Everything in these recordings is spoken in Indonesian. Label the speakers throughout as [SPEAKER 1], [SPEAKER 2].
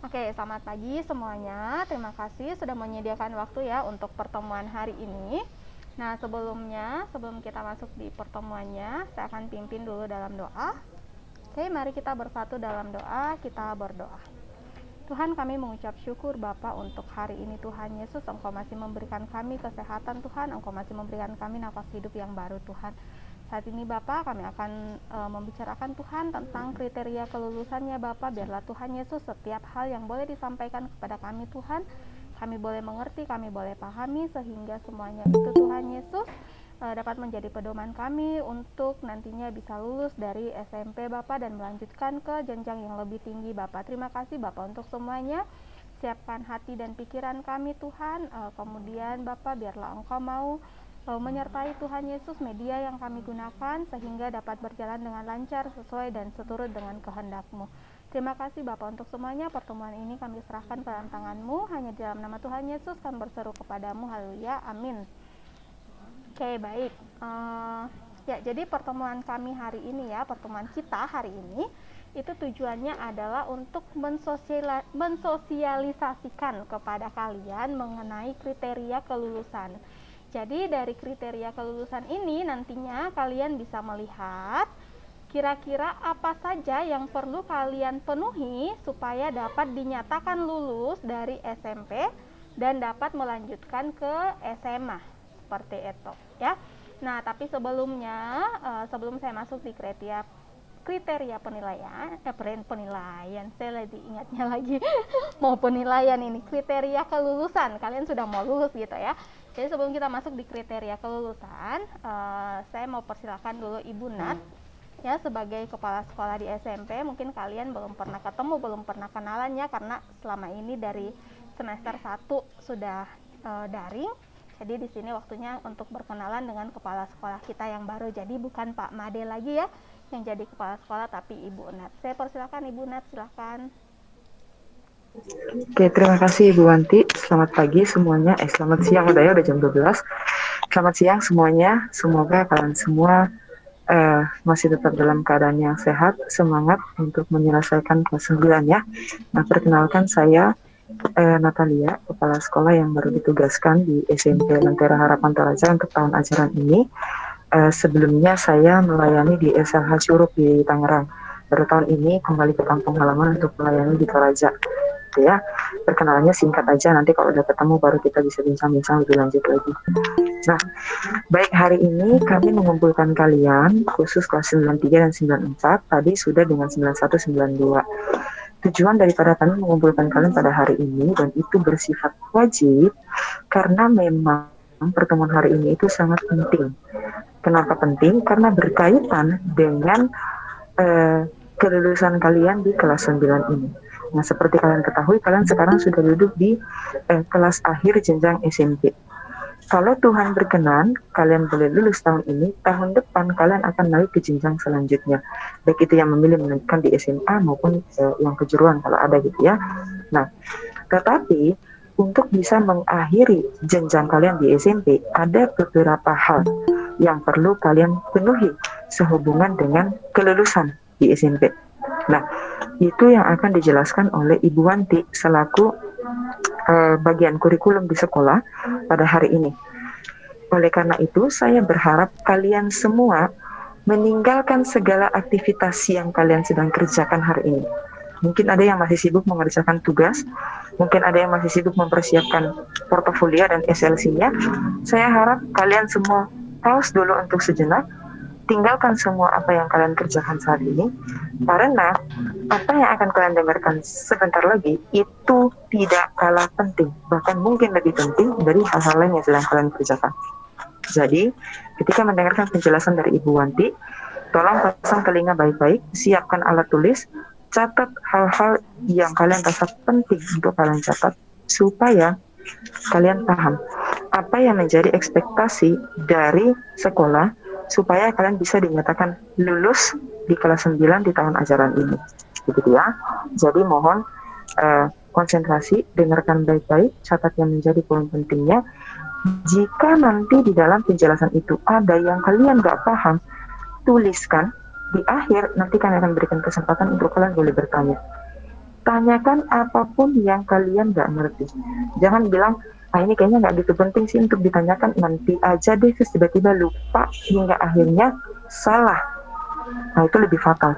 [SPEAKER 1] Oke, selamat pagi semuanya. Terima kasih sudah menyediakan waktu ya untuk pertemuan hari ini. Nah, sebelum kita masuk di pertemuannya, saya akan pimpin dulu dalam doa. Oke, mari kita bersatu dalam doa, kita berdoa. Tuhan, kami mengucap syukur Bapa untuk hari ini Tuhan Yesus. Engkau masih memberikan kami kesehatan Tuhan, Engkau masih memberikan kami nafas hidup yang baru Tuhan. Saat ini Bapak, kami akan membicarakan Tuhan tentang kriteria kelulusannya Bapak. Biarlah Tuhan Yesus setiap hal yang boleh disampaikan kepada kami Tuhan, kami boleh mengerti, kami boleh pahami, sehingga semuanya itu Tuhan Yesus dapat menjadi pedoman kami untuk nantinya bisa lulus dari SMP Bapak dan melanjutkan ke jenjang yang lebih tinggi Bapak. Terima kasih Bapak untuk semuanya. Siapkan hati dan pikiran kami Tuhan. Kemudian Bapak, biarlah Engkau mau menyertai Tuhan Yesus media yang kami gunakan sehingga dapat berjalan dengan lancar sesuai dan seturut dengan kehendak-Mu. Terima kasih Bapak untuk semuanya. Pertemuan ini kami serahkan ke dalam tangan-Mu. Hanya di dalam nama Tuhan Yesus kami berseru kepadamu. Haleluya. Amin. Oke, baik. Ya, jadi pertemuan kami hari ini ya, pertemuan kita hari ini itu tujuannya adalah untuk mensosialisasikan kepada kalian mengenai kriteria kelulusan. Jadi dari kriteria kelulusan ini nantinya kalian bisa melihat kira-kira apa saja yang perlu kalian penuhi supaya dapat dinyatakan lulus dari SMP dan dapat melanjutkan ke SMA. Seperti itu ya. Nah, tapi sebelumnya sebelum saya masuk di kriteria penilaian saya lagi ingatnya lagi mau penilaian ini kriteria kelulusan, kalian sudah mau lulus gitu ya. Jadi sebelum kita masuk di kriteria kelulusan, saya mau persilakan dulu Ibu Nat ya sebagai kepala sekolah di SMP. Mungkin kalian belum pernah ketemu, belum pernah kenalan ya, karena selama ini dari semester 1 sudah daring. Jadi di sini waktunya untuk berkenalan dengan kepala sekolah kita yang baru. Jadi bukan Pak Made lagi ya yang jadi kepala sekolah, tapi Ibu Nat. Saya persilakan Ibu Nat, silakan.
[SPEAKER 2] Oke, terima kasih Ibu Wanti. Selamat pagi semuanya. Selamat siang udah jam 12. Selamat siang semuanya. Semoga kalian semua masih tetap dalam keadaan yang sehat, semangat untuk menyelesaikan kelas 9 ya. Nah, perkenalkan saya Natalia, kepala sekolah yang baru ditugaskan di SMP Lentera Harapan Toraja untuk tahun ajaran ini. Sebelumnya saya melayani di SLH Curug di Tangerang. Baru tahun ini kembali ke kampung halaman untuk melayani di Toraja. Gitu ya. Perkenalannya singkat aja, nanti kalau udah ketemu baru kita bisa bincang-bincang lebih lanjut lagi. Nah, baik, hari ini kami mengumpulkan kalian khusus kelas 93 dan 94, tadi sudah dengan 91, 92. Tujuan daripada kami mengumpulkan kalian pada hari ini, dan itu bersifat wajib, karena memang pertemuan hari ini itu sangat penting. Kenapa penting? Karena berkaitan dengan kelulusan kalian di kelas 9 ini. Nah, seperti kalian ketahui, kalian sekarang sudah duduk di kelas akhir jenjang SMP. Kalau Tuhan berkenan, kalian boleh lulus tahun ini, tahun depan kalian akan naik ke jenjang selanjutnya. Baik itu yang memilih melanjutkan di SMA maupun yang kejuruan kalau ada gitu ya. Nah, tetapi untuk bisa mengakhiri jenjang kalian di SMP, ada beberapa hal yang perlu kalian penuhi sehubungan dengan kelulusan di SMP. Nah, itu yang akan dijelaskan oleh Ibu Wanti selaku bagian kurikulum di sekolah pada hari ini. Oleh karena itu, saya berharap kalian semua meninggalkan segala aktivitas yang kalian sedang kerjakan hari ini. Mungkin ada yang masih sibuk mengerjakan tugas, mungkin ada yang masih sibuk mempersiapkan portofolio dan SLC-nya. Saya harap kalian semua pause dulu untuk sejenak, tinggalkan semua apa yang kalian kerjakan saat ini, karena apa yang akan kalian dengarkan sebentar lagi itu tidak kalah penting, bahkan mungkin lebih penting dari hal-hal lain yang sedang kalian kerjakan. Jadi, ketika mendengarkan penjelasan dari Ibu Wanti, tolong pasang telinga baik-baik, siapkan alat tulis, catat hal-hal yang kalian rasa penting untuk kalian catat, supaya kalian paham apa yang menjadi ekspektasi dari sekolah, supaya kalian bisa dinyatakan lulus di kelas 9 di tahun ajaran ini. Begitu ya. Jadi mohon konsentrasi, dengarkan baik-baik, catat yang menjadi poin pentingnya. Jika nanti di dalam penjelasan itu ada yang kalian gak paham, tuliskan di akhir, nanti kami akan berikan kesempatan untuk kalian boleh bertanya. Tanyakan apapun yang kalian nggak ngerti. Jangan bilang, ini kayaknya nggak gitu penting sih untuk ditanyakan, nanti aja deh, terus tiba-tiba lupa hingga akhirnya salah. Nah, itu lebih fatal.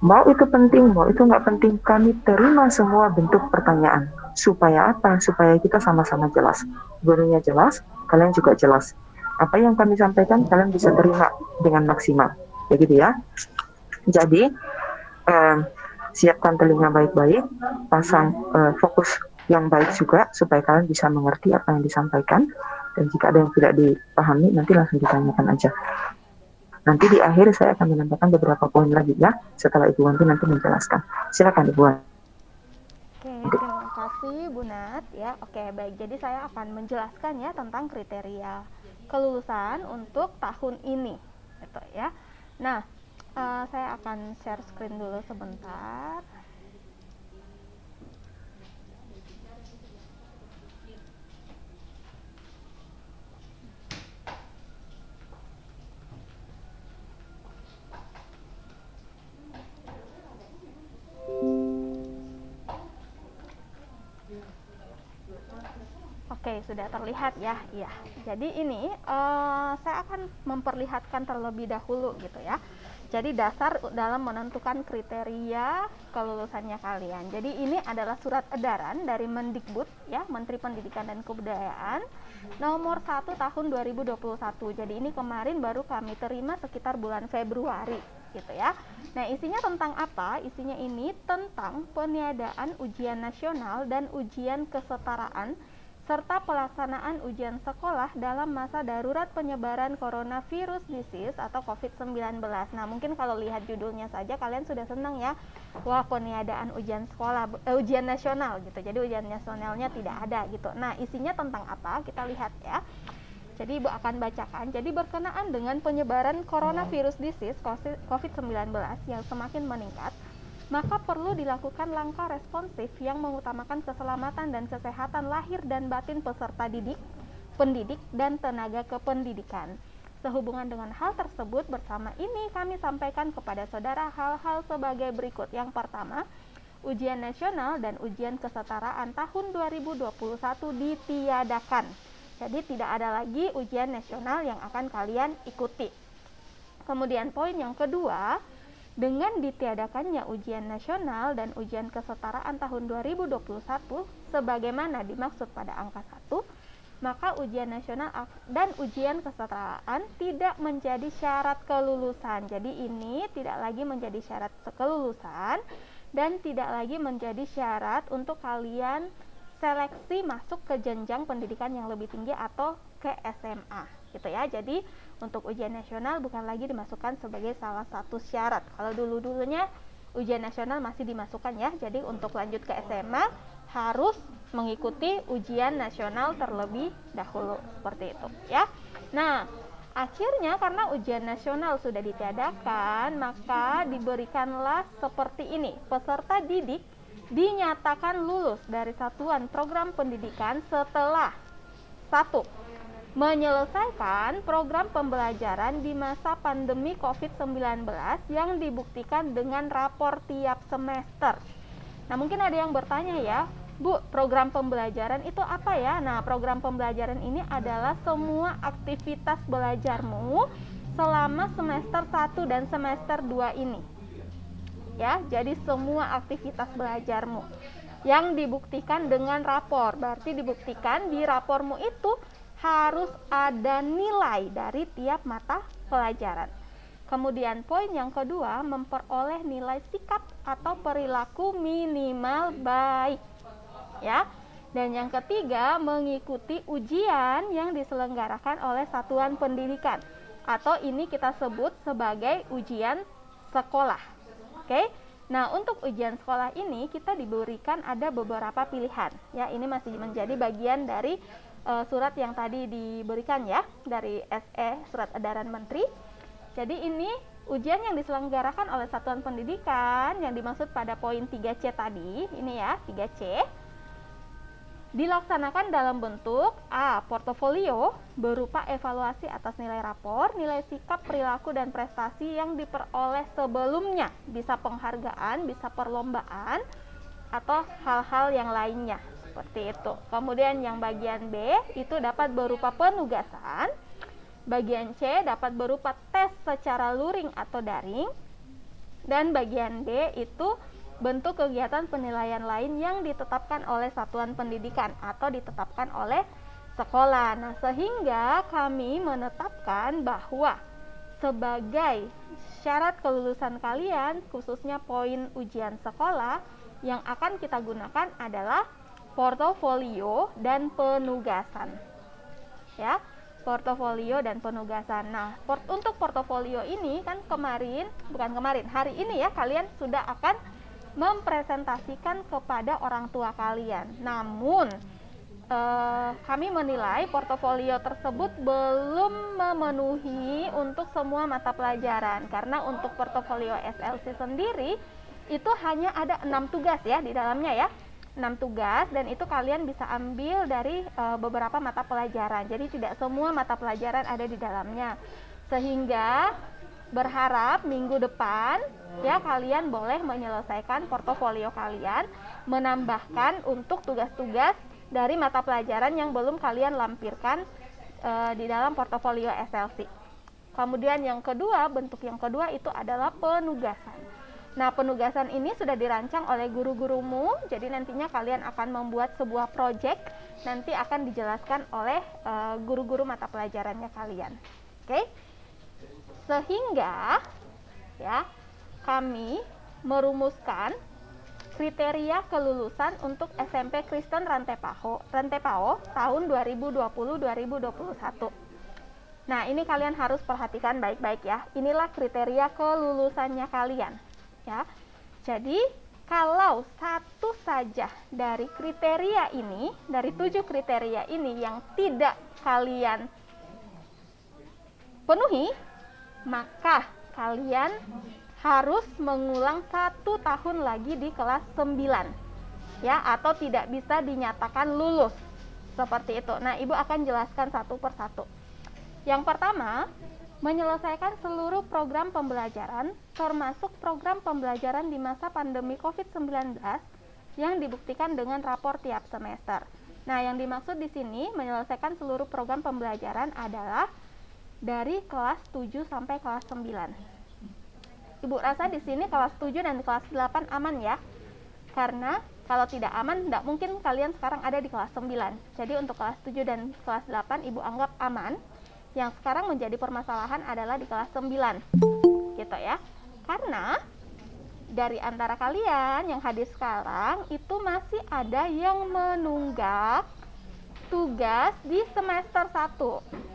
[SPEAKER 2] Mau itu penting, mau itu nggak penting, kami terima semua bentuk pertanyaan. Supaya apa? Supaya kita sama-sama jelas. Gurunya jelas, kalian juga jelas. Apa yang kami sampaikan, kalian bisa terima dengan maksimal. Begitu ya. Jadi, eh, siapkan telinga baik-baik, pasang fokus yang baik juga, supaya kalian bisa mengerti apa yang disampaikan. Dan jika ada yang tidak dipahami, nanti langsung ditanyakan aja. Nanti di akhir saya akan menambahkan beberapa poin lagi ya, setelah Ibu Wanti nanti menjelaskan. Silakan Ibu Wanti.
[SPEAKER 1] Oke, terima kasih Bu Nat ya. Oke, baik. Jadi saya akan menjelaskan ya tentang kriteria kelulusan untuk tahun ini, gitu ya. Nah, saya akan share screen dulu sebentar. Oke, sudah terlihat ya. Iya. Jadi ini saya akan memperlihatkan terlebih dahulu gitu ya. Jadi dasar dalam menentukan kriteria kelulusannya kalian. Jadi ini adalah surat edaran dari Mendikbud ya, Menteri Pendidikan dan Kebudayaan nomor 1 tahun 2021. Jadi ini kemarin baru kami terima sekitar bulan Februari gitu ya. Nah, isinya tentang apa? Isinya ini tentang peniadaan ujian nasional dan ujian kesetaraan serta pelaksanaan ujian sekolah dalam masa darurat penyebaran coronavirus disease atau COVID-19. Nah, mungkin kalau lihat judulnya saja kalian sudah senang ya. Wah, peniadaan ujian sekolah, ujian nasional gitu. Jadi ujian nasionalnya tidak ada gitu. Nah, isinya tentang apa? Kita lihat ya. Jadi Ibu akan bacakan. Jadi berkenaan dengan penyebaran coronavirus disease COVID-19 yang semakin meningkat, maka perlu dilakukan langkah responsif yang mengutamakan keselamatan dan kesehatan lahir dan batin peserta didik, pendidik, dan tenaga kependidikan. Sehubungan dengan hal tersebut, bersama ini kami sampaikan kepada saudara hal-hal sebagai berikut. Yang pertama, ujian nasional dan ujian kesetaraan tahun 2021 ditiadakan. Jadi tidak ada lagi ujian nasional yang akan kalian ikuti. Kemudian poin yang kedua, dengan ditiadakannya ujian nasional dan ujian kesetaraan tahun 2021 sebagaimana dimaksud pada angka 1, maka ujian nasional dan ujian kesetaraan tidak menjadi syarat kelulusan. Jadi ini tidak lagi menjadi syarat kelulusan dan tidak lagi menjadi syarat untuk kalian seleksi masuk ke jenjang pendidikan yang lebih tinggi atau ke SMA gitu ya. Jadi untuk ujian nasional bukan lagi dimasukkan sebagai salah satu syarat. Kalau dulu-dulunya ujian nasional masih dimasukkan ya. Jadi untuk lanjut ke SMA harus mengikuti ujian nasional terlebih dahulu seperti itu ya. Nah, akhirnya karena ujian nasional sudah ditiadakan, maka diberikanlah seperti ini. Peserta didik dinyatakan lulus dari satuan program pendidikan setelah 1. Menyelesaikan program pembelajaran di masa pandemi COVID-19 yang dibuktikan dengan rapor tiap semester. Nah, mungkin ada yang bertanya ya, Bu, program pembelajaran itu apa ya? Nah, program pembelajaran ini adalah semua aktivitas belajarmu selama semester 1 dan semester 2 ini. Ya, jadi semua aktivitas belajarmu yang dibuktikan dengan rapor. Berarti dibuktikan di rapormu itu harus ada nilai dari tiap mata pelajaran. Kemudian poin yang kedua, memperoleh nilai sikap atau perilaku minimal baik. Ya. Dan yang ketiga, mengikuti ujian yang diselenggarakan oleh satuan pendidikan atau ini kita sebut sebagai ujian sekolah. Oke. Nah, untuk ujian sekolah ini kita diberikan ada beberapa pilihan. Ya, ini masih menjadi bagian dari surat yang tadi diberikan ya dari SE, surat edaran menteri. Jadi ini ujian yang diselenggarakan oleh satuan pendidikan yang dimaksud pada poin 3C tadi, ini ya 3C, dilaksanakan dalam bentuk A. Portofolio berupa evaluasi atas nilai rapor, nilai sikap, perilaku, dan prestasi yang diperoleh sebelumnya, bisa penghargaan, bisa perlombaan, atau hal-hal yang lainnya. Seperti itu. Kemudian yang bagian B itu dapat berupa penugasan. Bagian C dapat berupa tes secara luring atau daring. Dan bagian D itu bentuk kegiatan penilaian lain yang ditetapkan oleh satuan pendidikan atau ditetapkan oleh sekolah. Nah, sehingga kami menetapkan bahwa sebagai syarat kelulusan kalian, khususnya poin ujian sekolah, yang akan kita gunakan adalah portofolio dan penugasan. Ya, portofolio dan penugasan. Nah, untuk portofolio ini kan hari ini ya, kalian sudah akan mempresentasikan kepada orang tua kalian. Namun kami menilai portofolio tersebut belum memenuhi untuk semua mata pelajaran, karena untuk portofolio SLC sendiri itu hanya ada 6 tugas ya di dalamnya ya, 6 tugas, dan itu kalian bisa ambil dari beberapa mata pelajaran. Jadi tidak semua mata pelajaran ada di dalamnya, sehingga berharap minggu depan ya kalian boleh menyelesaikan portofolio kalian, menambahkan untuk tugas-tugas dari mata pelajaran yang belum kalian lampirkan di dalam portofolio SLC. Kemudian bentuk yang kedua itu adalah penugasan. Nah, penugasan ini sudah dirancang oleh guru-gurumu, jadi nantinya kalian akan membuat sebuah project, nanti akan dijelaskan oleh guru-guru mata pelajarannya kalian. Oke? Sehingga ya kami merumuskan kriteria kelulusan untuk SMP Kristen Rantepao tahun 2020-2021. Nah, ini kalian harus perhatikan baik-baik ya. Inilah kriteria kelulusannya kalian, ya. Jadi, kalau satu saja dari kriteria ini, dari 7 kriteria ini yang tidak kalian penuhi, maka kalian harus mengulang 1 tahun lagi di kelas 9 ya, atau tidak bisa dinyatakan lulus seperti itu. Nah, Ibu akan jelaskan satu persatu. Yang pertama, menyelesaikan seluruh program pembelajaran termasuk program pembelajaran di masa pandemi COVID-19 yang dibuktikan dengan rapor tiap semester. Nah, yang dimaksud di sini menyelesaikan seluruh program pembelajaran adalah dari kelas 7 sampai kelas 9. Ibu rasa di sini kelas 7 dan kelas 8 aman ya. Karena kalau tidak aman, tidak mungkin kalian sekarang ada di kelas 9. Jadi untuk kelas 7 dan kelas 8 Ibu anggap aman. Yang sekarang menjadi permasalahan adalah di kelas 9. Gitu ya. Karena dari antara kalian yang hadir sekarang itu masih ada yang menunggak tugas di semester 1.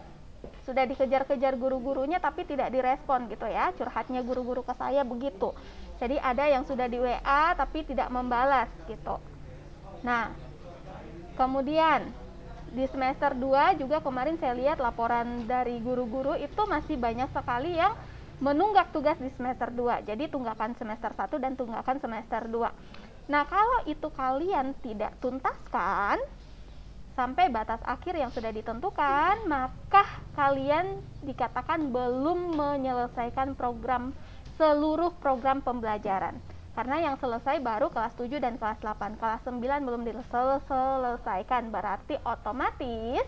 [SPEAKER 1] Sudah dikejar-kejar guru-gurunya tapi tidak direspon gitu ya. Curhatnya guru-guru ke saya begitu. Jadi ada yang sudah di WA tapi tidak membalas gitu. Nah, kemudian di semester 2 juga kemarin saya lihat laporan dari guru-guru itu masih banyak sekali yang menunggak tugas di semester 2. Jadi tunggakan semester 1 dan tunggakan semester 2. Nah, kalau itu kalian tidak tuntaskan sampai batas akhir yang sudah ditentukan, maka kalian dikatakan belum menyelesaikan seluruh program pembelajaran. Karena yang selesai baru kelas 7 dan kelas 8. Kelas 9 belum diselesaikan. Berarti otomatis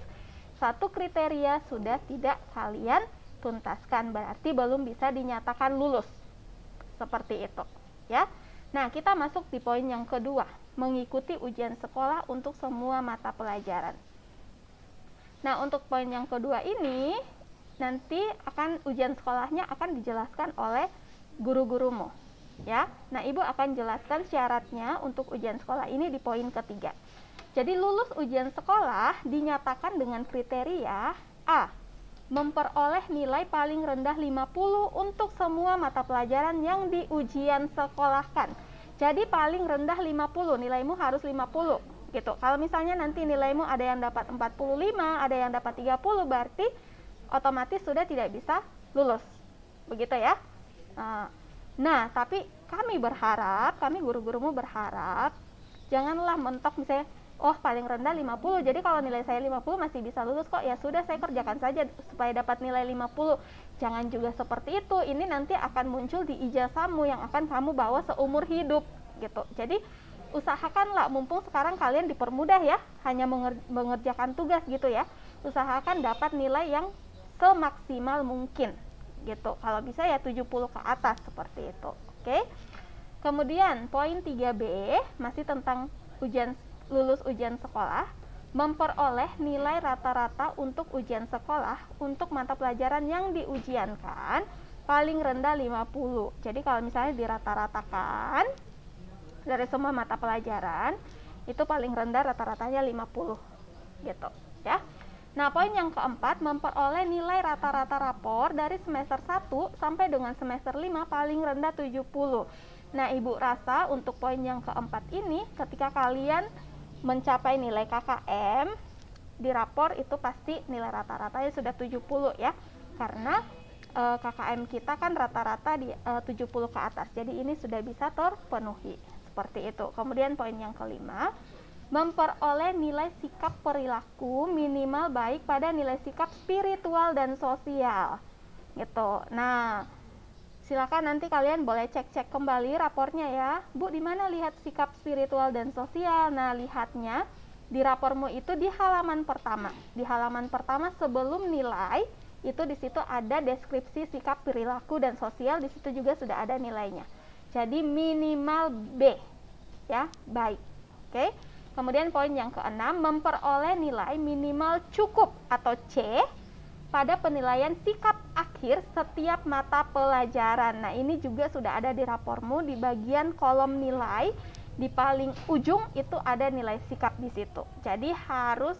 [SPEAKER 1] satu kriteria sudah tidak kalian tuntaskan. Berarti belum bisa dinyatakan lulus. Seperti itu, ya. Nah, kita masuk di poin yang kedua, mengikuti ujian sekolah untuk semua mata pelajaran. Nah, untuk poin yang kedua ini nanti ujian sekolahnya akan dijelaskan oleh guru-gurumu, ya. Nah, Ibu akan jelaskan syaratnya untuk ujian sekolah ini di poin ketiga. Jadi lulus ujian sekolah dinyatakan dengan kriteria A, memperoleh nilai paling rendah 50 untuk semua mata pelajaran yang diujian sekolahkan. Jadi paling rendah 50, nilaimu harus 50 gitu. Kalau misalnya nanti nilaimu ada yang dapat 45, ada yang dapat 30, berarti otomatis sudah tidak bisa lulus. Begitu ya. Nah, tapi kami guru-gurumu berharap janganlah mentok misalnya, oh paling rendah 50, jadi kalau nilai saya 50 masih bisa lulus kok, ya sudah saya kerjakan saja supaya dapat nilai 50. Jangan juga seperti itu, ini nanti akan muncul di ijazahmu yang akan kamu bawa seumur hidup gitu. Jadi usahakanlah, mumpung sekarang kalian dipermudah ya, hanya mengerjakan tugas gitu ya, usahakan dapat nilai yang semaksimal mungkin gitu. Kalau bisa ya 70 ke atas seperti itu. Oke. Kemudian poin 3B masih tentang lulus ujian sekolah, memperoleh nilai rata-rata untuk ujian sekolah untuk mata pelajaran yang diujiankan paling rendah 50. Jadi kalau misalnya dirata-ratakan dari semua mata pelajaran, itu paling rendah rata-ratanya 50 gitu ya. Nah, poin yang keempat, memperoleh nilai rata-rata rapor dari semester 1 sampai dengan semester 5 paling rendah 70. Nah, Ibu rasa untuk poin yang keempat ini, ketika kalian mencapai nilai KKM di rapor, itu pasti nilai rata-ratanya sudah 70 ya, karena KKM kita kan rata-rata di 70 ke atas, jadi ini sudah bisa terpenuhi seperti itu. Kemudian poin yang kelima, memperoleh nilai sikap perilaku minimal baik pada nilai sikap spiritual dan sosial gitu. Nah, silakan nanti kalian boleh cek-cek kembali rapornya ya. Bu, di mana lihat sikap spiritual dan sosial? Nah, lihatnya di rapormu itu di halaman pertama. Di halaman pertama sebelum nilai, itu di situ ada deskripsi sikap perilaku dan sosial, di situ juga sudah ada nilainya. Jadi minimal B ya, baik. Oke. Kemudian poin yang keenam, memperoleh nilai minimal cukup atau C pada penilaian sikap akhir setiap mata pelajaran. Nah, ini juga sudah ada di rapormu di bagian kolom nilai, di paling ujung itu ada nilai sikap di situ. Jadi harus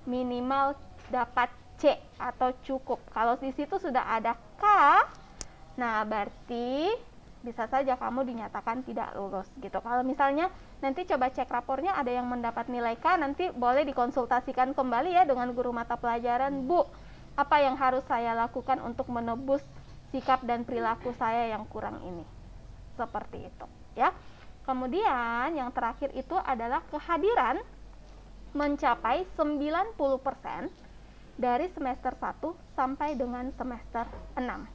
[SPEAKER 1] minimal dapat C atau cukup. Kalau di situ sudah ada K, nah berarti bisa saja kamu dinyatakan tidak lulus gitu. Kalau misalnya nanti coba cek rapornya ada yang mendapat nilai K, nanti boleh dikonsultasikan kembali ya dengan guru mata pelajaran. Bu, apa yang harus saya lakukan untuk menebus sikap dan perilaku saya yang kurang ini? Seperti itu ya. Kemudian yang terakhir itu adalah kehadiran mencapai 90% dari semester 1 sampai dengan semester 6.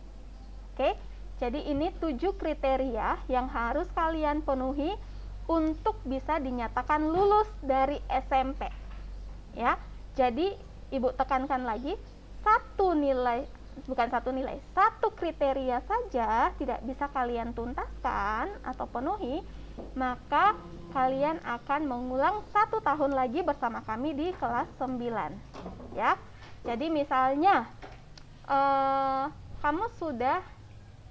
[SPEAKER 1] Oke. Jadi ini 7 kriteria yang harus kalian penuhi untuk bisa dinyatakan lulus dari SMP. Ya. Jadi Ibu tekankan lagi, satu kriteria saja tidak bisa kalian tuntaskan atau penuhi, maka kalian akan mengulang 1 tahun lagi bersama kami di kelas 9. Ya. Jadi misalnya kamu sudah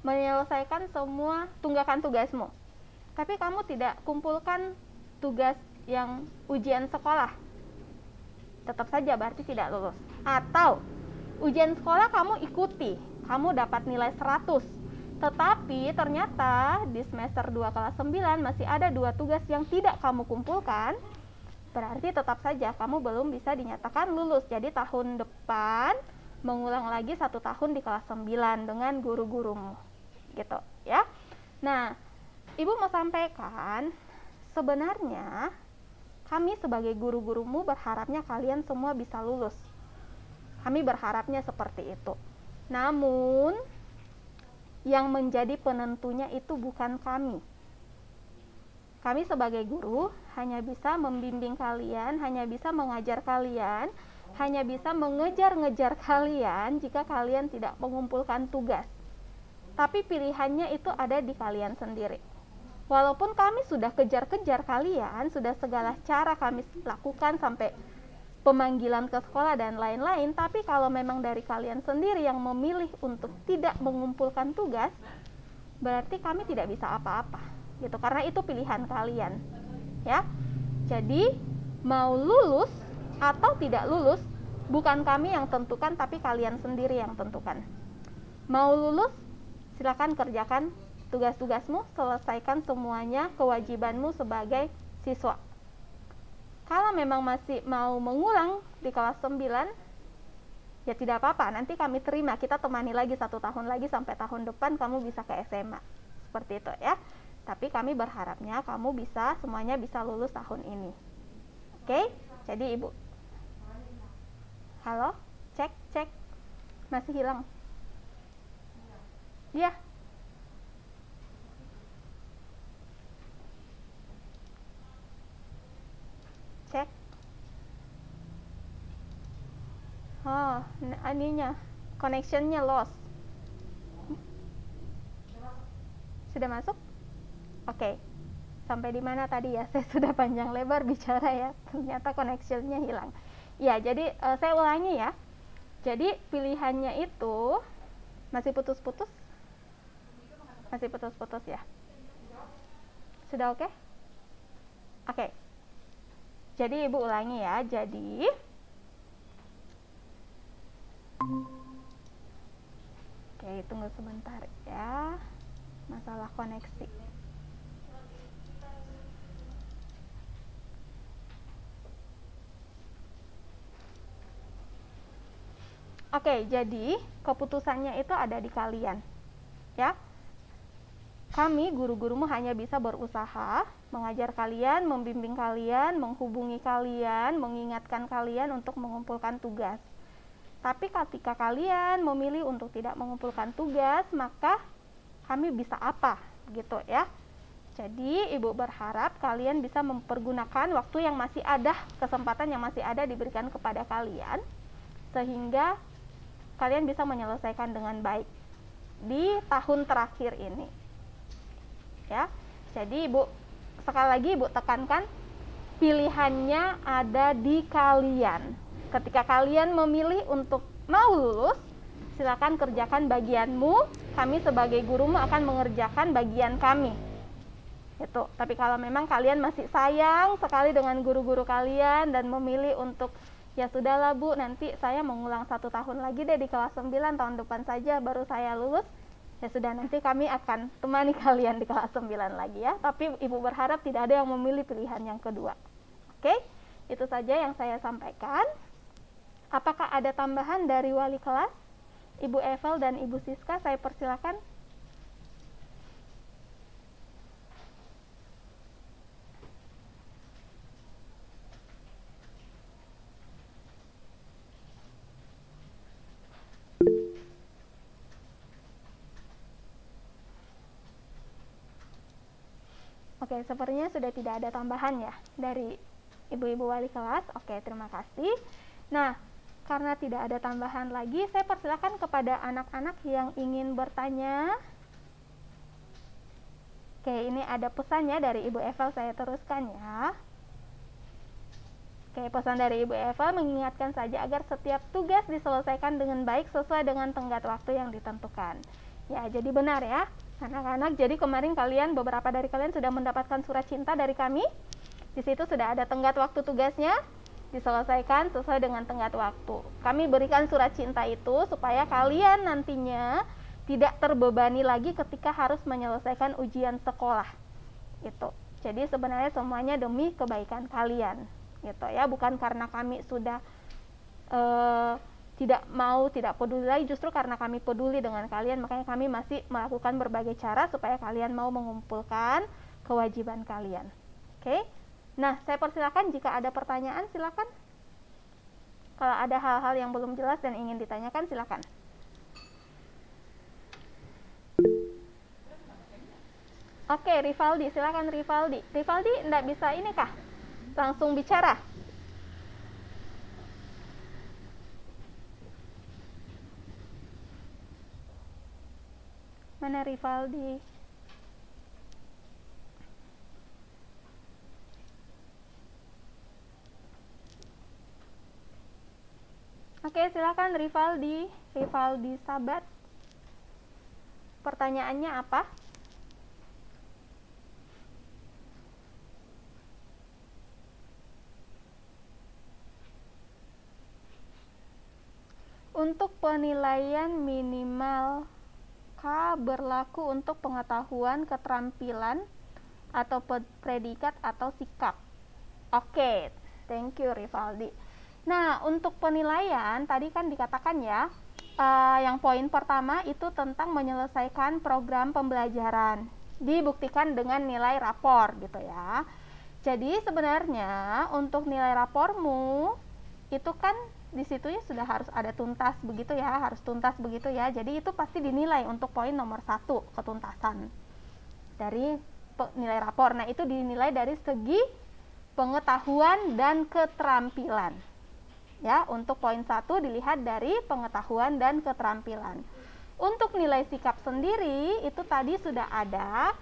[SPEAKER 1] menyelesaikan semua tunggakan tugasmu, tapi kamu tidak kumpulkan tugas yang ujian sekolah, tetap saja berarti tidak lulus. Atau ujian sekolah kamu ikuti, kamu dapat nilai 100, tetapi ternyata di semester 2 kelas 9 masih ada 2 tugas yang tidak kamu kumpulkan, berarti tetap saja kamu belum bisa dinyatakan lulus. Jadi tahun depan mengulang lagi 1 tahun di kelas 9 dengan guru-gurumu gitu ya. Nah, Ibu mau sampaikan, sebenarnya kami sebagai guru-gurumu berharapnya kalian semua bisa lulus. Kami berharapnya seperti itu. Namun yang menjadi penentunya itu bukan kami. Kami sebagai guru hanya bisa membimbing kalian, hanya bisa mengajar kalian, hanya bisa mengejar-ngejar kalian jika kalian tidak mengumpulkan tugas. Tapi pilihannya itu ada di kalian sendiri. Walaupun kami sudah kejar-kejar kalian, sudah segala cara kami lakukan sampai pemanggilan ke sekolah dan lain-lain, tapi kalau memang dari kalian sendiri yang memilih untuk tidak mengumpulkan tugas, berarti kami tidak bisa apa-apa gitu, karena itu pilihan kalian ya. Jadi mau lulus atau tidak lulus bukan kami yang tentukan, tapi kalian sendiri yang tentukan. Mau lulus, silakan kerjakan tugas-tugasmu, selesaikan semuanya kewajibanmu sebagai siswa. Kalau memang masih mau mengulang di kelas 9, ya tidak apa-apa, nanti kami terima, kita temani lagi 1 tahun lagi sampai tahun depan kamu bisa ke SMA. Seperti itu ya. Tapi kami berharapnya kamu bisa, semuanya bisa lulus tahun ini. Oke? Jadi Ibu. Halo? Cek. Masih hilang. Iya. Cek. Oh, ininya, connectionnya lost. Sudah masuk? Oke. Sampai di mana tadi ya? Saya sudah panjang lebar bicara ya. Ternyata connectionnya hilang. Ya, jadi saya ulangi ya. Jadi pilihannya itu masih putus-putus? Masih putus-putus ya? Sudah oke? Oke. Jadi Ibu ulangi ya. Jadi oke, tunggu sebentar ya. Masalah koneksi. Oke, jadi keputusannya itu ada di kalian. Ya. Kami guru-gurumu hanya bisa berusaha mengajar kalian, membimbing kalian, menghubungi kalian, mengingatkan kalian untuk mengumpulkan tugas. Tapi ketika kalian memilih untuk tidak mengumpulkan tugas, maka kami bisa apa? Gitu ya. Jadi Ibu berharap kalian bisa mempergunakan waktu yang masih ada, kesempatan yang masih ada diberikan kepada kalian, sehingga kalian bisa menyelesaikan dengan baik di tahun terakhir ini. Ya. Jadi Ibu sekali lagi Ibu tekankan, pilihannya ada di kalian. Ketika kalian memilih untuk mau lulus, silakan kerjakan bagianmu. Kami sebagai gurumu akan mengerjakan bagian kami. Itu. Tapi kalau memang kalian masih sayang sekali dengan guru-guru kalian dan memilih untuk ya sudahlah Bu, nanti saya mengulang 1 tahun lagi deh di kelas 9, tahun depan saja baru saya lulus. Ya sudah, nanti kami akan temani kalian di kelas 9 lagi ya. Tapi Ibu berharap tidak ada yang memilih pilihan yang kedua. Oke? Itu saja yang saya sampaikan. Apakah ada tambahan dari wali kelas? Ibu Evel dan Ibu Siska, saya persilakan. Oke, sepertinya sudah tidak ada tambahan ya dari ibu-ibu wali kelas. Oke, terima kasih. Nah, karena tidak ada tambahan lagi, saya persilakan kepada anak-anak yang ingin bertanya. Oke, ini ada pesannya dari Ibu Evel, saya teruskan ya. Oke, pesan dari Ibu Evel mengingatkan saja agar setiap tugas diselesaikan dengan baik sesuai dengan tenggat waktu yang ditentukan. Ya, jadi benar ya, anak-anak. Jadi kemarin beberapa dari kalian sudah mendapatkan surat cinta dari kami. Di situ sudah ada tenggat waktu tugasnya, diselesaikan sesuai dengan tenggat waktu. Kami berikan surat cinta itu supaya kalian nantinya tidak terbebani lagi ketika harus menyelesaikan ujian sekolah. Itu. Jadi sebenarnya semuanya demi kebaikan kalian. Gitu ya, bukan karena kami sudah tidak peduli lagi, justru karena kami peduli dengan kalian, makanya kami masih melakukan berbagai cara supaya kalian mau mengumpulkan kewajiban kalian. Oke? Nah, saya persilakan jika ada pertanyaan, silakan. Kalau ada hal-hal yang belum jelas dan ingin ditanyakan, silakan. Oke, Rivaldi, silakan Rivaldi. Rivaldi, enggak bisa ini kah? Langsung bicara. Mana Rivaldi? Oke, silakan Rivaldi. Rivaldi Sabat. Pertanyaannya apa? Untuk penilaian minimal K berlaku untuk pengetahuan, keterampilan, atau predikat atau sikap. Oke, thank you Rivaldi. Nah, untuk penilaian tadi kan dikatakan ya, yang poin pertama itu tentang menyelesaikan program pembelajaran, dibuktikan dengan nilai rapor gitu ya. Jadi sebenarnya untuk nilai rapormu itu kan di situ ya sudah harus ada tuntas begitu ya, harus tuntas begitu ya. Jadi itu pasti dinilai untuk poin nomor 1, ketuntasan dari nilai rapor. Nah, itu dinilai dari segi pengetahuan dan keterampilan. Ya, untuk poin 1 dilihat dari pengetahuan dan keterampilan. Untuk nilai sikap sendiri itu tadi sudah ada.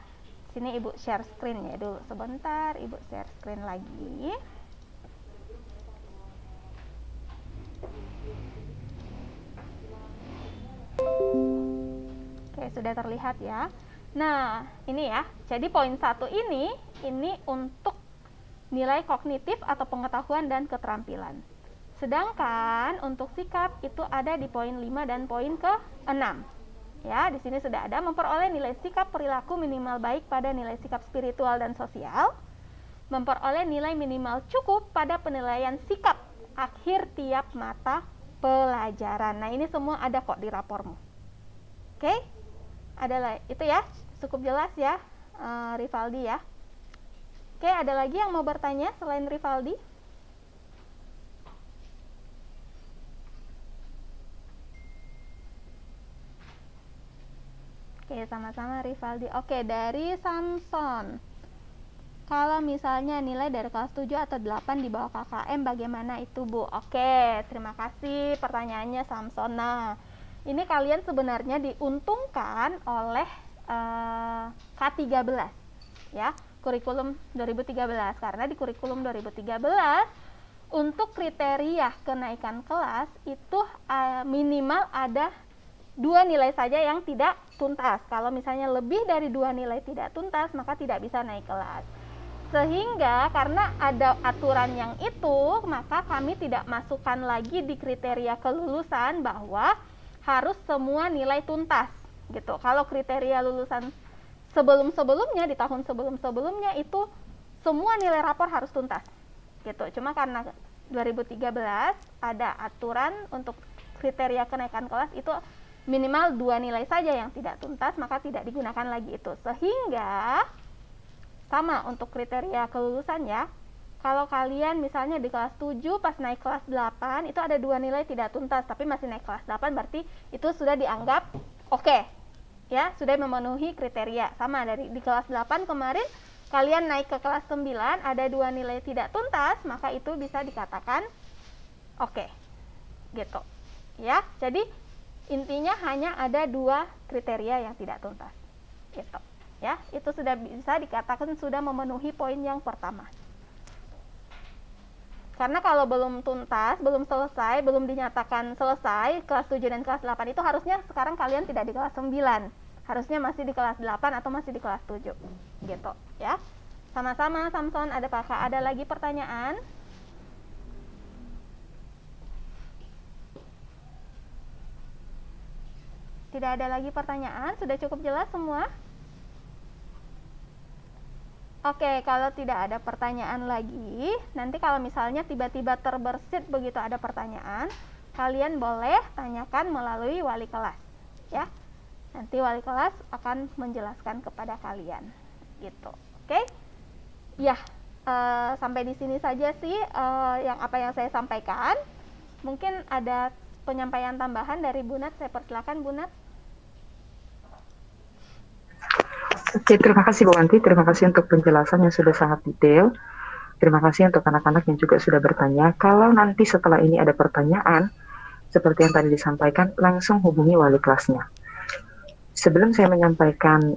[SPEAKER 1] Sini Ibu share screen ya dulu sebentar, Ibu share screen lagi. Oke, sudah terlihat ya. Nah, ini ya. Jadi poin 1 ini untuk nilai kognitif atau pengetahuan dan keterampilan. Sedangkan untuk sikap itu ada di poin 5 dan poin ke-6. Ya, di sini sudah ada memperoleh nilai sikap perilaku minimal baik pada nilai sikap spiritual dan sosial. Memperoleh nilai minimal cukup pada penilaian sikap akhir tiap mata pelajaran. Nah, ini semua ada kok di rapormu. Oke? Adalah itu ya, cukup jelas ya, Rivaldi ya. Oke, ada lagi yang mau bertanya selain Rivaldi? Oke, sama-sama Rivaldi. Oke, dari Samson. Kalau misalnya nilai dari kelas 7 atau 8 di bawah KKM, bagaimana itu, Bu? Oke, terima kasih pertanyaannya Samson. Nah, ini kalian sebenarnya diuntungkan oleh K13, ya, kurikulum 2013. Karena di kurikulum 2013, untuk kriteria kenaikan kelas itu minimal ada 2 nilai saja yang tidak tuntas. Kalau misalnya lebih dari 2 nilai tidak tuntas, maka tidak bisa naik kelas. Sehingga karena ada aturan yang itu, maka kami tidak masukkan lagi di kriteria kelulusan bahwa harus semua nilai tuntas gitu. Kalau kriteria lulusan sebelum-sebelumnya, di tahun sebelum-sebelumnya itu semua nilai rapor harus tuntas gitu. Cuma karena 2013 ada aturan untuk kriteria kenaikan kelas itu minimal 2 nilai saja yang tidak tuntas, maka tidak digunakan lagi itu. Sehingga sama untuk kriteria kelulusan ya. Kalau kalian misalnya di kelas 7 pas naik kelas 8 itu ada 2 nilai tidak tuntas tapi masih naik kelas 8, berarti itu sudah dianggap oke. Ya, sudah memenuhi kriteria. Sama dari di kelas 8 kemarin kalian naik ke kelas 9 ada 2 nilai tidak tuntas, maka itu bisa dikatakan oke. Gitu. Ya, jadi intinya hanya ada 2 kriteria yang tidak tuntas. Gitu. Ya, itu sudah bisa dikatakan sudah memenuhi poin yang pertama. Karena kalau belum tuntas, belum selesai, belum dinyatakan selesai kelas 7 dan kelas 8 itu harusnya sekarang kalian tidak di kelas 9. Harusnya masih di kelas 8 atau masih di kelas 7. Gitu, ya. Sama-sama Samson, apakah ada lagi pertanyaan? Tidak ada lagi pertanyaan, sudah cukup jelas semua? Oke, kalau tidak ada pertanyaan lagi, nanti kalau misalnya tiba-tiba terbersit begitu ada pertanyaan, kalian boleh tanyakan melalui wali kelas, ya. Nanti wali kelas akan menjelaskan kepada kalian, gitu. Oke? Ya, sampai di sini saja sih yang saya sampaikan. Mungkin ada penyampaian tambahan dari Bu Nat, saya persilakan Bu Nat.
[SPEAKER 2] Oke, terima kasih Bu Wanti, terima kasih untuk penjelasan yang sudah sangat detail. Terima kasih untuk anak-anak yang juga sudah bertanya. Kalau nanti setelah ini ada pertanyaan, seperti yang tadi disampaikan, langsung hubungi wali kelasnya. Sebelum saya menyampaikan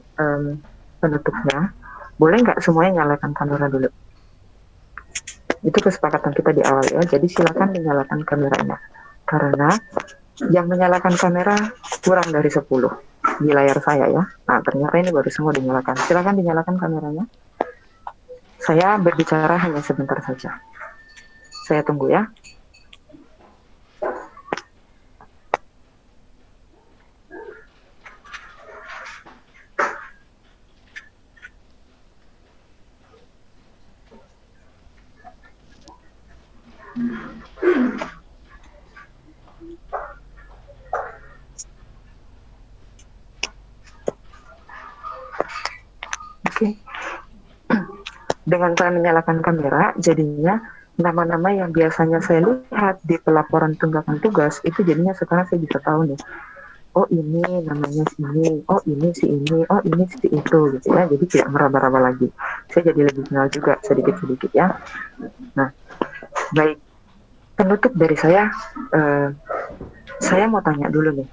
[SPEAKER 2] penutupnya, boleh nggak semuanya nyalakan kamera dulu? Itu kesepakatan kita di awal ya, jadi silakan dinyalakan kameranya. Karena yang menyalakan kamera kurang dari 10 di layar saya ya. Nah, ternyata ini baru semua dinyalakan. Silakan dinyalakan kameranya. Saya berbicara hanya sebentar saja. Saya tunggu ya. Oke. Dengan saya menyalakan kamera, jadinya nama-nama yang biasanya saya lihat di pelaporan tunggakan tugas, itu jadinya sekarang saya bisa tahu nih. oh ini namanya si ini, oh ini si ini, oh ini si itu gitu ya. Jadi tidak meraba-raba lagi. Saya jadi lebih kenal juga sedikit-sedikit ya. Nah, baik. Penutup dari saya mau tanya dulu nih.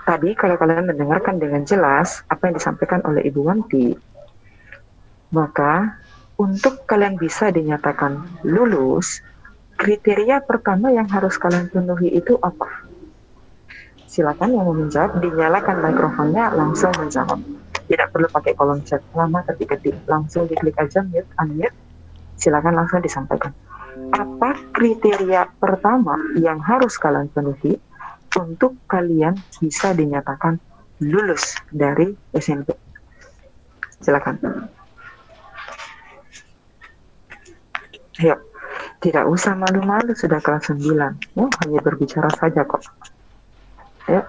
[SPEAKER 2] Tadi kalau kalian mendengarkan dengan jelas apa yang disampaikan oleh Ibu Wanti, maka untuk kalian bisa dinyatakan lulus, kriteria pertama yang harus kalian penuhi itu apa? Silakan yang mau menjawab, dinyalakan mikrofonnya, langsung menjawab. Tidak perlu pakai kolom chat lama ketik-ketik, langsung diklik aja mute, unmute, silakan langsung disampaikan. Apa kriteria pertama yang harus kalian penuhi untuk kalian bisa dinyatakan lulus dari SMP? Silakan. Ayo, tidak usah malu-malu, sudah kelas 9. Oh, hanya berbicara saja kok. Ayo.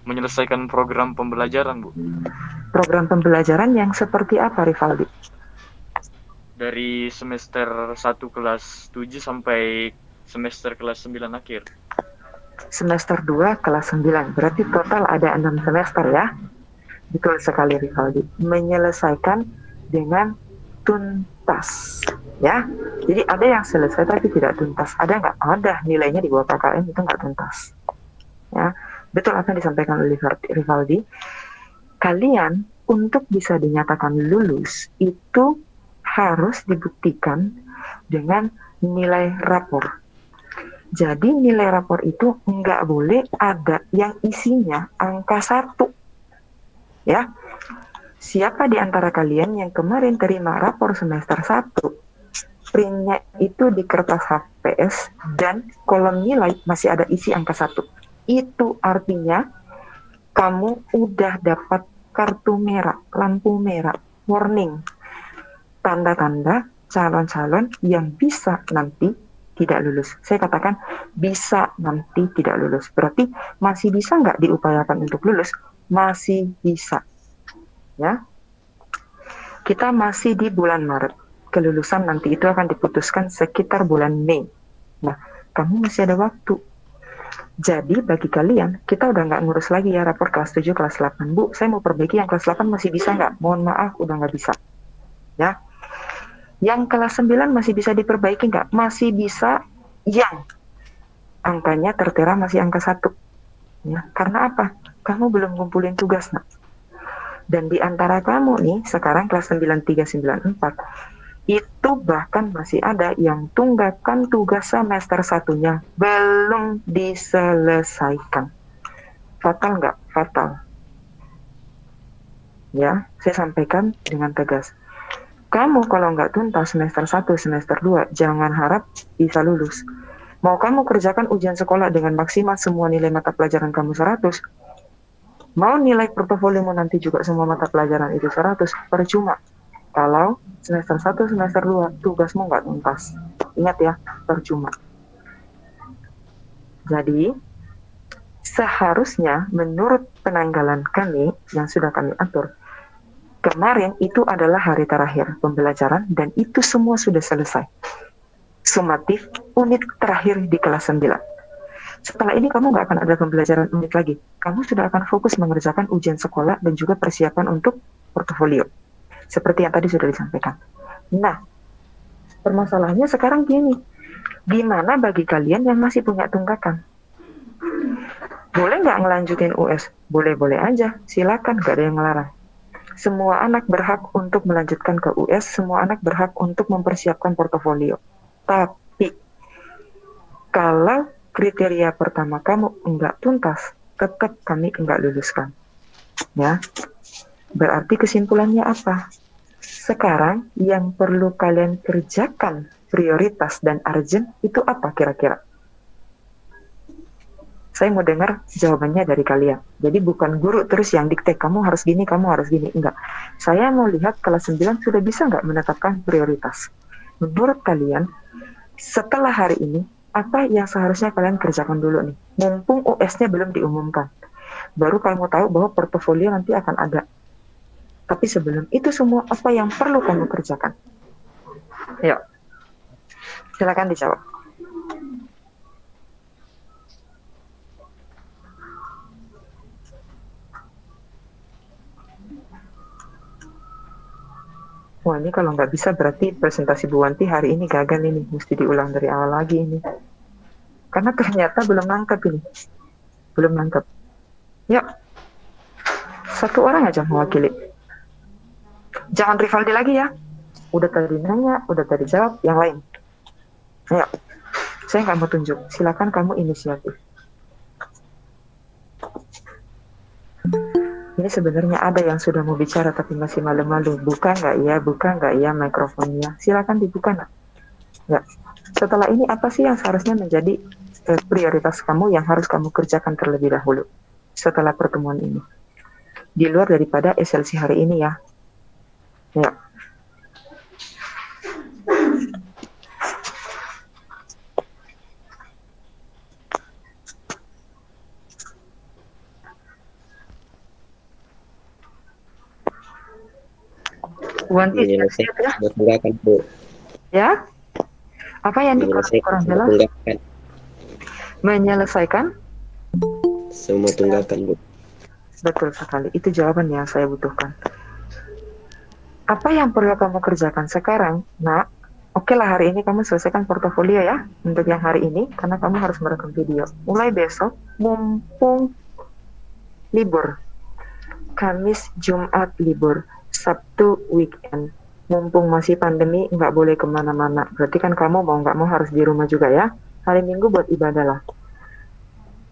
[SPEAKER 3] Menyelesaikan program pembelajaran, Bu.
[SPEAKER 2] Program pembelajaran yang seperti apa, Rivaldi?
[SPEAKER 3] Dari semester 1 kelas 7 sampai semester kelas 9 akhir.
[SPEAKER 2] Semester 2 kelas 9, berarti total ada 6 semester ya? Betul sekali, Rivaldi. Menyelesaikan dengan tuntas ya. Jadi ada yang selesai tapi tidak tuntas. Ada nggak? Ada, nilainya di bawah KKM itu nggak tuntas ya. Betul apa yang disampaikan oleh Rivaldi. Kalian untuk bisa dinyatakan lulus itu harus dibuktikan dengan nilai rapor. Jadi nilai rapor itu nggak boleh ada yang isinya angka 1 ya. Siapa di antara kalian yang kemarin terima rapor semester 1, printnya itu di kertas HPS dan kolom nilai masih ada isi angka 1. Itu artinya kamu udah dapat kartu merah, lampu merah, warning. Tanda-tanda calon-calon yang bisa nanti tidak lulus. Saya katakan bisa nanti tidak lulus. Berarti masih bisa nggak diupayakan untuk lulus? Masih bisa. Ya, kita masih di bulan Maret. Kelulusan nanti itu akan diputuskan sekitar bulan Mei. Nah, kamu masih ada waktu. Jadi bagi kalian, kita udah nggak ngurus lagi ya rapor kelas 7, kelas 8. Bu, saya mau perbaiki yang kelas 8 masih bisa nggak? Mohon maaf, udah nggak bisa. Ya, yang kelas 9 masih bisa diperbaiki nggak? Masih bisa yang angkanya tertera masih angka 1. Ya, karena apa? Kamu belum ngumpulin tugas, nak. Dan di antara kamu nih, sekarang kelas 9394, itu bahkan masih ada yang tunggakan tugas semester 1-nya belum diselesaikan. Fatal nggak? Fatal. Ya, saya sampaikan dengan tegas. Kamu kalau nggak tuntas semester 1, semester 2, jangan harap bisa lulus. Mau kamu kerjakan ujian sekolah dengan maksimal semua nilai mata pelajaran kamu 100, mau nilai portofoliomu nanti juga semua mata pelajaran itu 100, percuma. Kalau semester 1, semester 2, tugasmu nggak tuntas. Ingat ya, percuma. Jadi, seharusnya menurut penanggalan kami yang sudah kami atur, kemarin itu adalah hari terakhir pembelajaran dan itu semua sudah selesai. Sumatif unit terakhir di kelas 9. Setelah ini kamu nggak akan ada pembelajaran unit lagi. Kamu sudah akan fokus mengerjakan ujian sekolah dan juga persiapan untuk portofolio. Seperti yang tadi sudah disampaikan. Nah, permasalahannya sekarang gini. Gimana bagi kalian yang masih punya tunggakan? Boleh nggak ngelanjutin US? Boleh-boleh aja. Silakan, nggak ada yang ngelarang. Semua anak berhak untuk melanjutkan ke US. Semua anak berhak untuk mempersiapkan portofolio. Tapi, kalau kriteria pertama kamu enggak tuntas, tetap kami enggak luluskan. Ya. Berarti kesimpulannya apa? Sekarang yang perlu kalian kerjakan prioritas dan urgent itu apa kira-kira? Saya mau dengar jawabannya dari kalian. Jadi bukan guru terus yang dikte, kamu harus gini, kamu harus gini. Enggak. Saya mau lihat kelas 9 sudah bisa enggak menetapkan prioritas. Menurut kalian, setelah hari ini, apa yang seharusnya kalian kerjakan dulu nih? Mumpung US-nya belum diumumkan. Baru kamu tahu bahwa portofolio nanti akan ada. Tapi sebelum itu semua, apa yang perlu kamu kerjakan? Ayo, silakan dijawab. Wah, ini kalau nggak bisa berarti presentasi Bu Wanti hari ini gagal ini. Mesti diulang dari awal lagi ini. Karena ternyata belum nangkep ini. Belum nangkep. Ya, satu orang aja mewakili. Jangan Rivaldi lagi ya. Udah tadi nanya, udah tadi jawab, yang lain. Ayo, saya nggak mau tunjuk. Silakan kamu inisiatif. Ini sebenarnya ada yang sudah mau bicara tapi masih malu-malu. Buka nggak ya, buka nggak ya mikrofonnya. Silakan dibuka nak. Ya. Setelah ini apa sih yang seharusnya menjadi prioritas kamu yang harus kamu kerjakan terlebih dahulu setelah pertemuan ini? Di luar daripada SLC hari ini ya. Ya. Wanti siap-siap ya.
[SPEAKER 4] Tunggakan, Bu.
[SPEAKER 2] Ya. Apa yang kurang jelas?
[SPEAKER 4] Tunggakan.
[SPEAKER 2] Menyelesaikan?
[SPEAKER 4] Semua tunggakan, Bu.
[SPEAKER 2] Betul sekali. Itu jawaban yang saya butuhkan. Apa yang perlu kamu kerjakan sekarang, nak? Oke lah, hari ini kamu selesaikan portofolio ya, untuk yang hari ini, karena kamu harus merekam video. Mulai besok, mumpung libur. Kamis, Jumat libur. Sabtu weekend. Mumpung masih pandemi, nggak boleh kemana-mana. Berarti kan kamu mau nggak mau harus di rumah juga ya. Hari Minggu buat ibadah lah.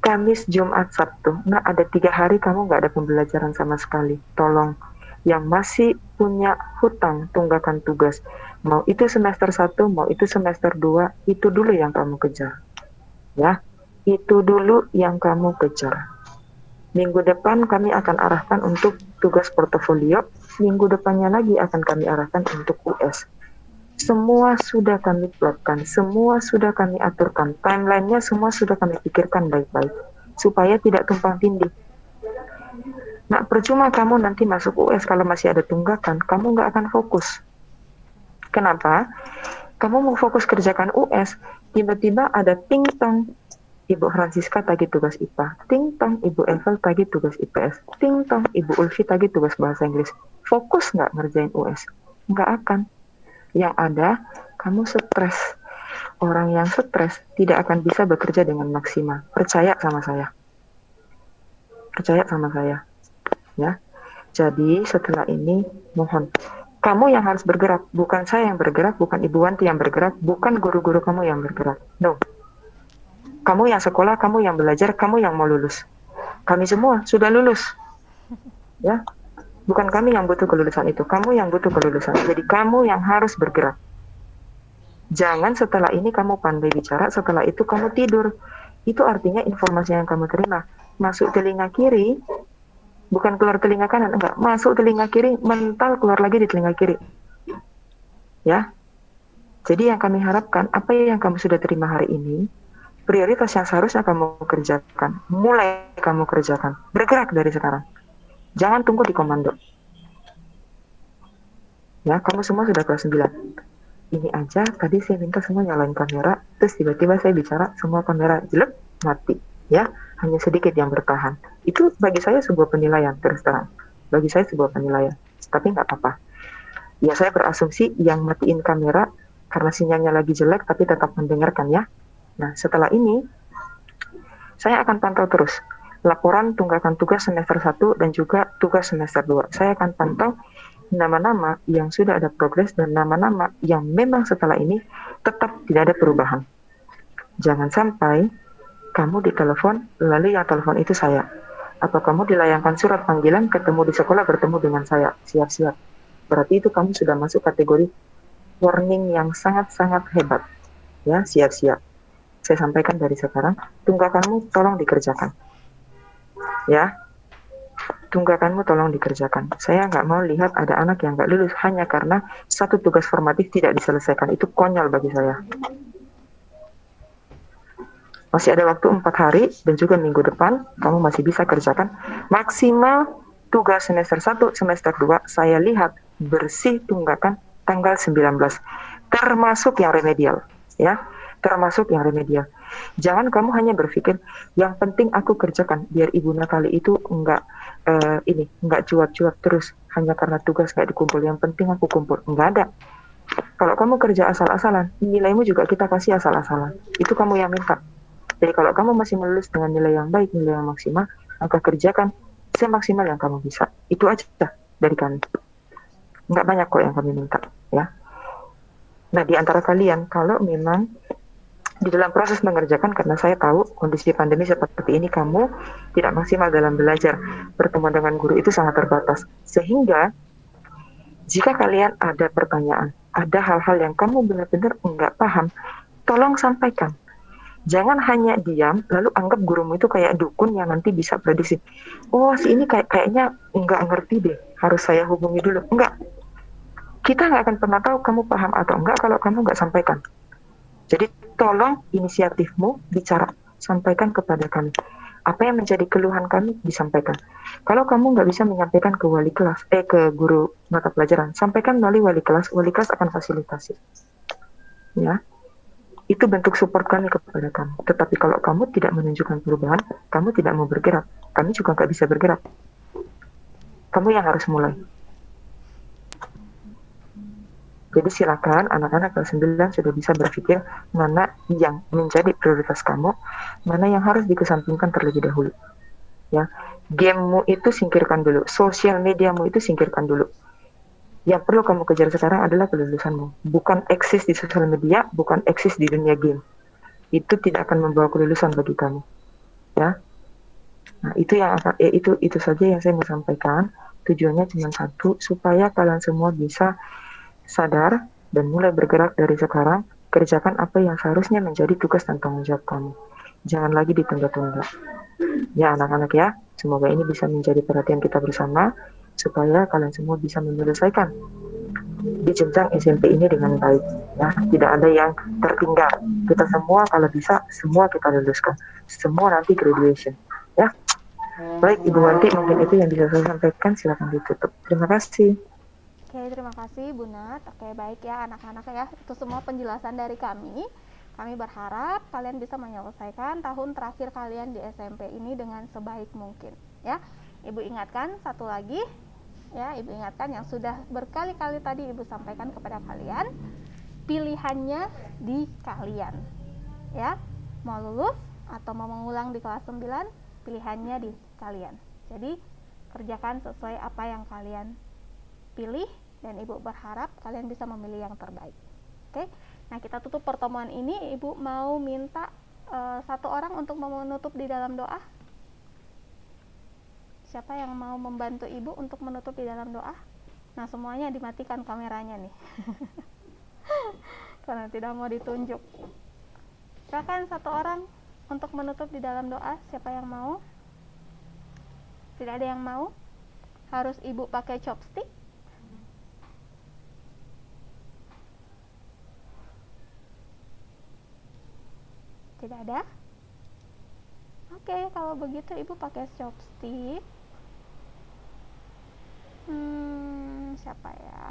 [SPEAKER 2] Kamis, Jumat, Sabtu. Nah, ada 3 hari kamu nggak ada pembelajaran sama sekali. Tolong, yang masih punya hutang tunggakan tugas. Mau itu semester 1, mau itu semester 2, itu dulu yang kamu kejar. Ya, itu dulu yang kamu kejar. Minggu depan kami akan arahkan untuk tugas portofolio. Minggu depannya lagi akan kami arahkan untuk US. Semua sudah kami plotkan, semua sudah kami aturkan. Timelinenya semua sudah kami pikirkan baik-baik. Supaya tidak tumpang tindih. Nah, percuma kamu nanti masuk US kalau masih ada tunggakan, kamu nggak akan fokus. Kenapa? Kamu mau fokus kerjakan US, tiba-tiba ada ting-tong. Ibu Francisca tagih tugas IPA, ting-tong Ibu Evel tagih tugas IPS, ting-tong Ibu Ulfi tagih tugas bahasa Inggris. Fokus nggak ngerjain US? Nggak akan. Yang ada, kamu stres. Orang yang stres tidak akan bisa bekerja dengan maksimal. Percaya sama saya. Percaya sama saya. Ya. Jadi setelah ini, mohon. Kamu yang harus bergerak, bukan saya yang bergerak, bukan Ibu Wanti yang bergerak, bukan guru-guru kamu yang bergerak. No. Kamu yang sekolah, kamu yang belajar, kamu yang mau lulus. Kami semua sudah lulus. Ya. Bukan kami yang butuh kelulusan itu, kamu yang butuh kelulusan. Jadi kamu yang harus bergerak. Jangan setelah ini kamu pandai bicara, setelah itu kamu tidur. Itu artinya informasi yang kamu terima masuk telinga kiri, bukan keluar telinga kanan, enggak. Masuk telinga kiri, mental keluar lagi di telinga kiri. Ya. Jadi yang kami harapkan, apa yang kamu sudah terima hari ini, prioritas yang seharusnya kamu kerjakan, mulai kamu kerjakan, bergerak dari sekarang. Jangan tunggu di komando. Ya, kamu semua sudah kelas 9. Ini aja, tadi saya minta semua nyalain kamera, terus tiba-tiba saya bicara, semua kamera jelek, mati. Ya, hanya sedikit yang bertahan. Itu bagi saya sebuah penilaian, terus terang. Bagi saya sebuah penilaian. Tapi nggak apa-apa. Ya, saya berasumsi yang matiin kamera, karena sinyalnya lagi jelek, tapi tetap mendengarkan ya. Nah, setelah ini, saya akan pantau terus laporan tunggakan tugas semester 1 dan juga tugas semester 2. Saya akan pantau nama-nama yang sudah ada progres dan nama-nama yang memang setelah ini tetap tidak ada perubahan. Jangan sampai kamu ditelepon, lalu yang telepon itu saya. Atau kamu dilayangkan surat panggilan, ketemu di sekolah, bertemu dengan saya. Siap-siap. Berarti itu kamu sudah masuk kategori warning yang sangat-sangat hebat. Ya, siap-siap. Saya sampaikan dari sekarang, tunggakanmu tolong dikerjakan. Ya, tunggakanmu tolong dikerjakan. Saya nggak mau lihat ada anak yang nggak lulus hanya karena satu tugas formatif tidak diselesaikan. Itu konyol bagi saya. Masih ada waktu 4 hari dan juga minggu depan, kamu masih bisa kerjakan. Maksimal tugas semester 1, semester 2, saya lihat bersih tunggakan tanggal 19. Termasuk yang remedial. Ya, termasuk yang remedial. Jangan kamu hanya berpikir yang penting aku kerjakan biar Ibu Natali itu enggak cuap-cuap terus. hanya karena tugas nggak dikumpul, yang penting aku kumpul. Nggak ada. Kalau kamu kerja asal-asalan, nilaimu juga kita kasih asal-asalan. Itu kamu yang minta. Jadi kalau kamu masih lulus dengan nilai yang baik, nilai yang maksimal, maka kerjakan semaksimal yang kamu bisa. Itu aja dari kami. Nggak banyak kok yang kami minta, ya. Nah, di antara kalian, kalau memang di dalam proses mengerjakan, karena saya tahu kondisi pandemi seperti ini, kamu tidak maksimal dalam belajar. Pertemuan dengan guru itu sangat terbatas. Sehingga, jika kalian ada pertanyaan, ada hal-hal yang kamu benar-benar nggak paham, tolong sampaikan. Jangan hanya diam, lalu anggap gurumu itu kayak dukun yang nanti bisa prediksi. Oh, si ini kayaknya nggak ngerti deh, harus saya hubungi dulu. Enggak, kita nggak akan pernah tahu kamu paham atau enggak kalau kamu nggak sampaikan. Jadi tolong inisiatifmu bicara, sampaikan kepada kami. Apa yang menjadi keluhan kami disampaikan. Kalau kamu nggak bisa menyampaikan ke wali kelas, ke guru mata pelajaran, sampaikan melalui wali kelas akan fasilitasi. Ya, itu bentuk support kami kepada kamu. Tetapi kalau kamu tidak menunjukkan perubahan, kamu tidak mau bergerak, kami juga nggak bisa bergerak. Kamu yang harus mulai. Jadi silakan anak-anak kelas 9 sudah bisa berpikir mana yang menjadi prioritas kamu, mana yang harus dikesampingkan terlebih dahulu. Ya, gamemu itu singkirkan dulu, sosial mediamu itu singkirkan dulu. Yang perlu kamu kejar sekarang adalah kelulusanmu. Bukan eksis di sosial media, bukan eksis di dunia game. Itu tidak akan membawa kelulusan bagi kamu. Ya. Nah, itu saja yang saya mau sampaikan. Tujuannya cuma satu, supaya kalian semua bisa sadar dan mulai bergerak dari sekarang, kerjakan apa yang seharusnya menjadi tugas dan tanggung jawab kamu. Jangan lagi ditunda-tunda. Ya anak-anak ya, semoga ini bisa menjadi perhatian kita bersama, supaya kalian semua bisa menyelesaikan di jenjang SMP ini dengan baik. Ya, tidak ada yang tertinggal. Kita semua kalau bisa, semua kita luluskan. Semua nanti graduation. Ya, baik Ibu Wanti, mungkin itu yang bisa saya sampaikan. Silakan ditutup. Terima kasih.
[SPEAKER 1] Oke, terima kasih Bu Nat. Oke, baik ya anak-anak ya. Itu semua penjelasan dari kami. Kami berharap kalian bisa menyelesaikan tahun terakhir kalian di SMP ini dengan sebaik mungkin, ya. Ibu ingatkan satu lagi, ya, Ibu ingatkan yang sudah berkali-kali tadi Ibu sampaikan kepada kalian, pilihannya di kalian, ya. Mau lulus atau mau mengulang di kelas 9, pilihannya di kalian. Jadi, kerjakan sesuai apa yang kalian pilih, dan Ibu berharap kalian bisa memilih yang terbaik. Oke, nah kita tutup pertemuan ini. Ibu mau minta satu orang untuk menutup di dalam doa. Siapa yang mau membantu Ibu untuk menutup di dalam doa? Nah, semuanya dimatikan kameranya nih. Karena tidak mau ditunjuk. Silakan satu orang untuk menutup di dalam doa. Siapa yang mau? Tidak ada yang mau? Harus Ibu pakai chopstick? Tidak ada? Oke, kalau begitu Ibu pakai chopstick. Siapa ya?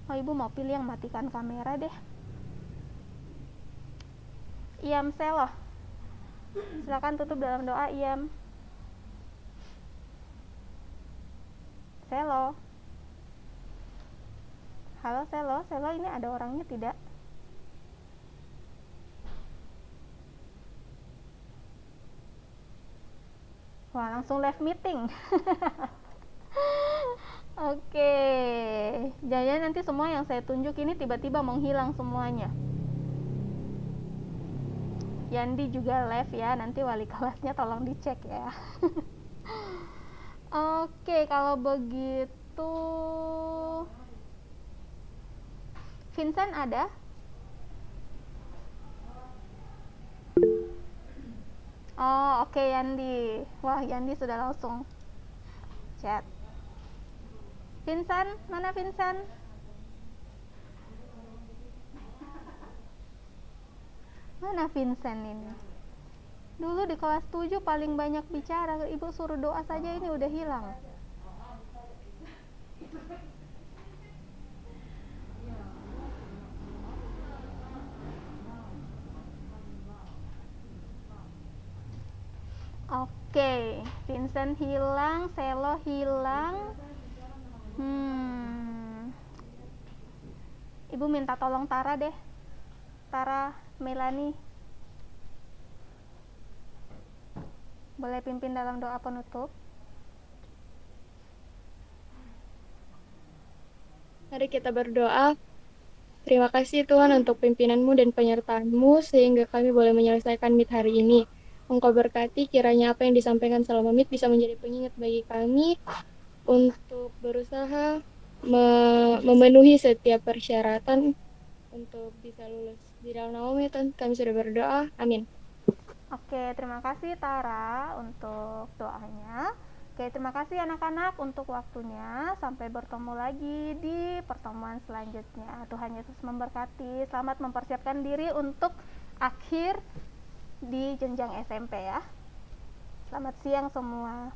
[SPEAKER 1] Oh, Ibu mau pilih yang matikan kamera deh. Iam Selo. Silakan tutup dalam doa, Iam. Selo. Halo Selo, Selo ini ada orangnya tidak? Wah, langsung live meeting. Oke. Jadi nanti semua yang saya tunjuk ini tiba-tiba menghilang semuanya. Yandi juga live ya, nanti wali kelasnya tolong dicek ya. Oke, kalau begitu Vincent ada? Oh, oke Yandi. Wah, Yandi sudah langsung chat. Vincent, mana Vincent? Mana Vincent ini? Dulu di kelas 7 paling banyak bicara. Ibu suruh doa saja ini udah hilang. Oke. Oke, Vincent hilang, Selo hilang. Ibu minta tolong Tara deh. Tara, Melani. Boleh pimpin dalam doa penutup?
[SPEAKER 5] Mari kita berdoa. Terima kasih Tuhan untuk pimpinanmu dan penyertaan-Mu sehingga kami boleh menyelesaikan meet hari ini. Engkau berkati kiranya apa yang disampaikan selama meet bisa menjadi pengingat bagi kami untuk berusaha memenuhi setiap persyaratan untuk bisa lulus. Di dalam nama Tuhan kami sudah berdoa. Amin.
[SPEAKER 1] Oke, terima kasih Tara untuk doanya. Oke, terima kasih anak-anak untuk waktunya. Sampai bertemu lagi di pertemuan selanjutnya. Tuhan Yesus memberkati. Selamat mempersiapkan diri untuk akhir di jenjang SMP ya. Selamat siang semua.